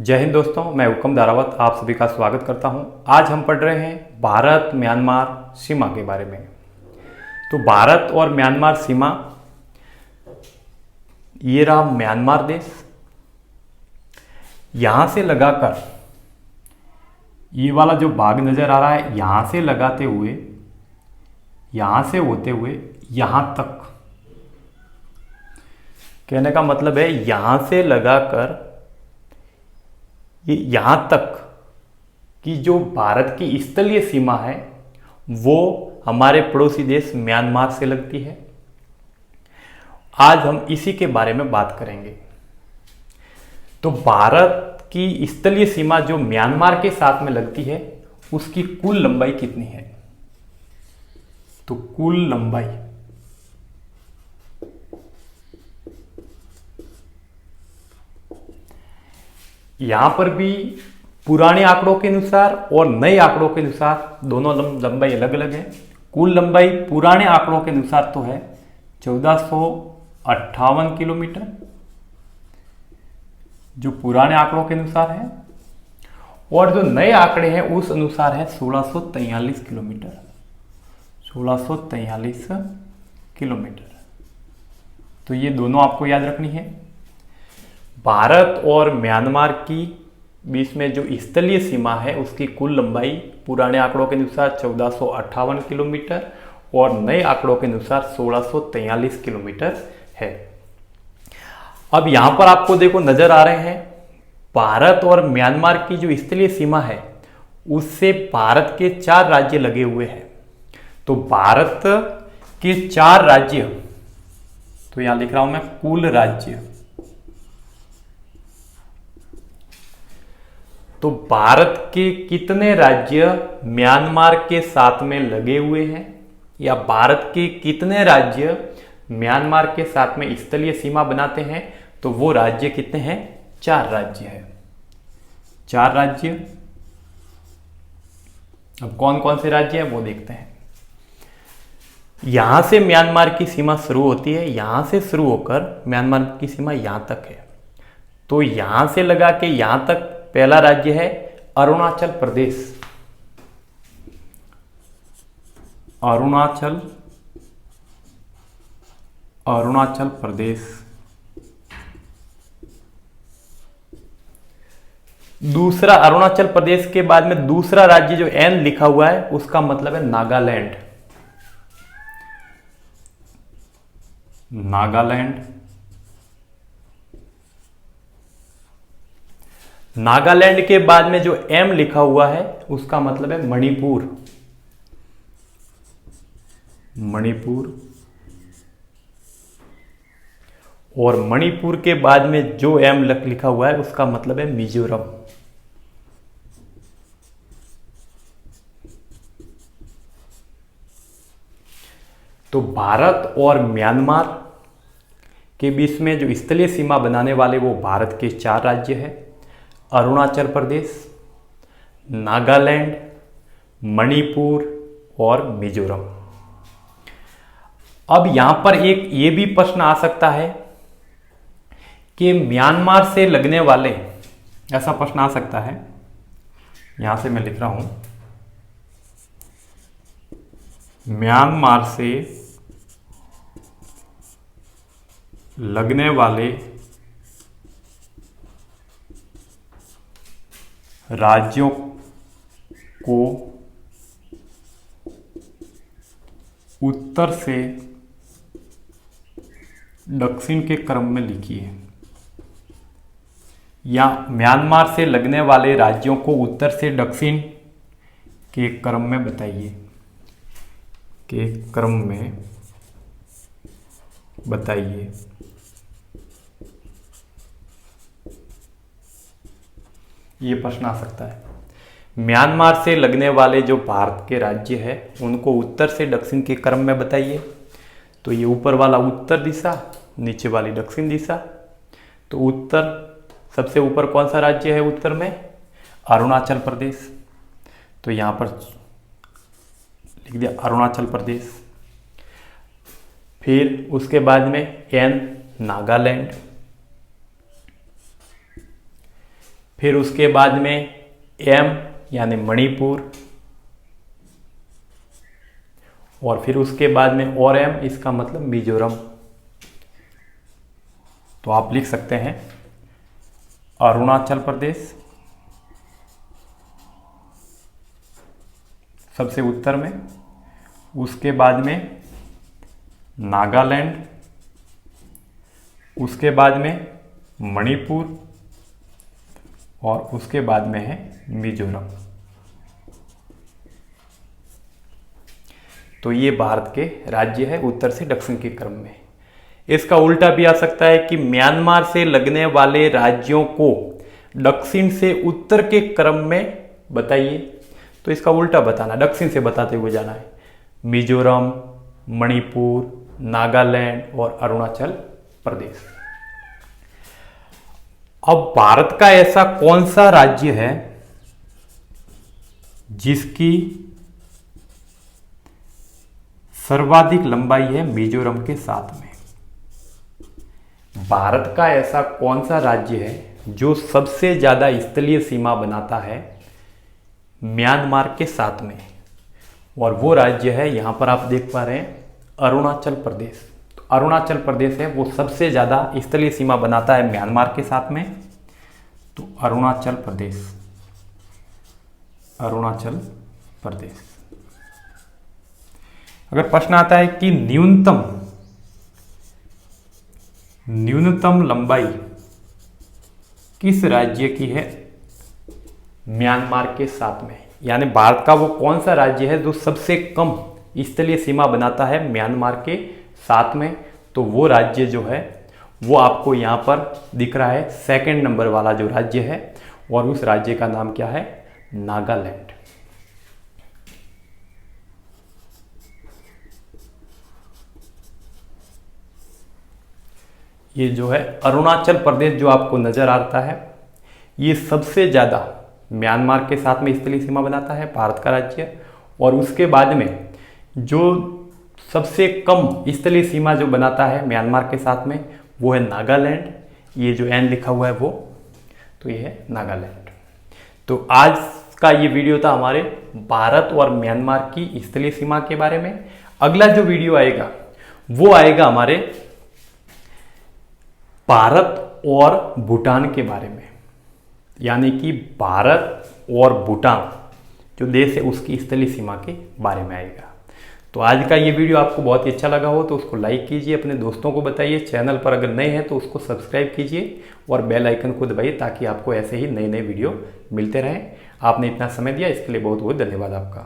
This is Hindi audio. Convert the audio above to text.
जय हिंद दोस्तों, मैं हुकम दारावत आप सभी का स्वागत करता हूं। आज हम पढ़ रहे हैं भारत म्यांमार सीमा के बारे में। तो भारत और म्यांमार सीमा, ये रहा म्यांमार देश। यहां से लगाकर ये वाला जो भाग नजर आ रहा है, यहां से लगाते हुए, यहां से होते हुए यहां तक, कहने का मतलब है यहां से लगाकर ये यहां तक कि जो भारत की स्थलीय सीमा है वो हमारे पड़ोसी देश म्यांमार से लगती है। आज हम इसी के बारे में बात करेंगे। तो भारत की स्थलीय सीमा जो म्यांमार के साथ में लगती है, उसकी कुल लंबाई कितनी है? तो कुल लंबाई यहां पर भी पुराने आंकड़ों के अनुसार और नए आंकड़ों के अनुसार दोनों लंबाई अलग अलग है। कुल लंबाई पुराने आंकड़ों के अनुसार तो है 1458 किलोमीटर, जो पुराने आंकड़ों के अनुसार है, और जो नए आंकड़े हैं उस अनुसार है 1643 किलोमीटर। 1643 किलोमीटर। तो ये दोनों आपको याद रखनी है। भारत और म्यांमार की बीच में जो स्थलीय सीमा है उसकी कुल लंबाई पुराने आंकड़ों के अनुसार 1458 किलोमीटर और नए आंकड़ों के अनुसार 1643 किलोमीटर है। अब यहां पर आपको देखो नजर आ रहे हैं, भारत और म्यांमार की जो स्थलीय सीमा है उससे भारत के 4 राज्य लगे हुए हैं। तो भारत के 4 राज्य, तो यहां लिख रहा हूं मैं कुल राज्य। तो भारत के कितने राज्य म्यांमार के साथ में लगे हुए हैं, या भारत के कितने राज्य म्यांमार के साथ में स्थलीय सीमा बनाते हैं? तो वो राज्य कितने हैं? 4 राज्य हैं। 4 राज्य। अब कौन कौन से राज्य हैं वो देखते हैं। यहां से म्यांमार की सीमा शुरू होती है, यहां से शुरू होकर म्यांमार की सीमा यहां तक है। तो यहां से लगा के यहां तक पहला राज्य है अरुणाचल प्रदेश। अरुणाचल प्रदेश। दूसरा, अरुणाचल प्रदेश के बाद में दूसरा राज्य जो एन लिखा हुआ है उसका मतलब है नागालैंड। नागालैंड के बाद में जो एम लिखा हुआ है उसका मतलब है मणिपुर। और मणिपुर के बाद में जो एम लिखा हुआ है उसका मतलब है मिजोरम। तो भारत और म्यांमार के बीच में जो स्थलीय सीमा बनाने वाले वो भारत के 4 राज्य हैं: अरुणाचल प्रदेश, नागालैंड, मणिपुर और मिजोरम। अब यहां पर एक ये भी प्रश्न आ सकता है कि म्यांमार से लगने वाले, ऐसा प्रश्न आ सकता है, यहां से मैं लिख रहा हूं, म्यांमार से लगने वाले राज्यों को उत्तर से दक्षिण के क्रम में लिखिए, या म्यांमार से लगने वाले राज्यों को उत्तर से दक्षिण के क्रम में बताइए, के क्रम में बताइए। ये प्रश्न आ सकता है। म्यांमार से लगने वाले जो भारत के राज्य हैं उनको उत्तर से दक्षिण के क्रम में बताइए। तो ये ऊपर वाला उत्तर दिशा, नीचे वाली दक्षिण दिशा। तो उत्तर, सबसे ऊपर कौन सा राज्य है उत्तर में? अरुणाचल प्रदेश। तो यहां पर लिख दिया अरुणाचल प्रदेश। फिर उसके बाद में एन नागालैंड, फिर उसके बाद में एम यानी मणिपुर, और फिर उसके बाद में और एम, इसका मतलब मिजोरम। तो आप लिख सकते हैं अरुणाचल प्रदेश सबसे उत्तर में, उसके बाद में नागालैंड, उसके बाद में मणिपुर, और उसके बाद में है मिजोरम। तो ये भारत के राज्य है उत्तर से दक्षिण के क्रम में। इसका उल्टा भी आ सकता है कि म्यांमार से लगने वाले राज्यों को दक्षिण से उत्तर के क्रम में बताइए। तो इसका उल्टा बताना, दक्षिण से बताते हुए जाना है। मिजोरम, मणिपुर, नागालैंड और अरुणाचल प्रदेश। अब भारत का ऐसा कौन सा राज्य है जिसकी सर्वाधिक लंबाई है मिजोरम के साथ में? भारत का ऐसा कौन सा राज्य है जो सबसे ज्यादा स्थलीय सीमा बनाता है म्यांमार के साथ में? और वो राज्य है, यहां पर आप देख पा रहे हैं, अरुणाचल प्रदेश। तो अरुणाचल प्रदेश है वो सबसे ज्यादा स्थलीय सीमा बनाता है म्यांमार के साथ में। तो अरुणाचल प्रदेश, अरुणाचल प्रदेश। अगर प्रश्न आता है कि न्यूनतम लंबाई किस राज्य की है म्यांमार के साथ में, यानी भारत का वो कौन सा राज्य है जो सबसे कम स्थलीय सीमा बनाता है म्यांमार के साथ में? तो वो राज्य जो है वो आपको यहां पर दिख रहा है, सेकंड नंबर वाला जो राज्य है, और उस राज्य का नाम क्या है? नागालैंड। ये जो है अरुणाचल प्रदेश जो आपको नजर आता है, ये सबसे ज्यादा म्यांमार के साथ में स्थलीय सीमा बनाता है, भारत का राज्य। और उसके बाद में जो सबसे कम स्थलीय सीमा जो बनाता है म्यांमार के साथ में वो है नागालैंड। ये जो एन लिखा हुआ है वो, तो ये है नागालैंड। तो आज का ये वीडियो था हमारे भारत और म्यांमार की स्थलीय सीमा के बारे में। अगला जो वीडियो आएगा वो आएगा हमारे भारत और भूटान के बारे में, यानी कि भारत और भूटान जो देश है उसकी स्थलीय सीमा के बारे में आएगा। तो आज का ये वीडियो आपको बहुत ही अच्छा लगा हो तो उसको लाइक कीजिए, अपने दोस्तों को बताइए, चैनल पर अगर नए हैं तो उसको सब्सक्राइब कीजिए और बेल आइकन को दबाइए ताकि आपको ऐसे ही नए नए वीडियो मिलते रहें। आपने इतना समय दिया इसके लिए बहुत बहुत धन्यवाद आपका।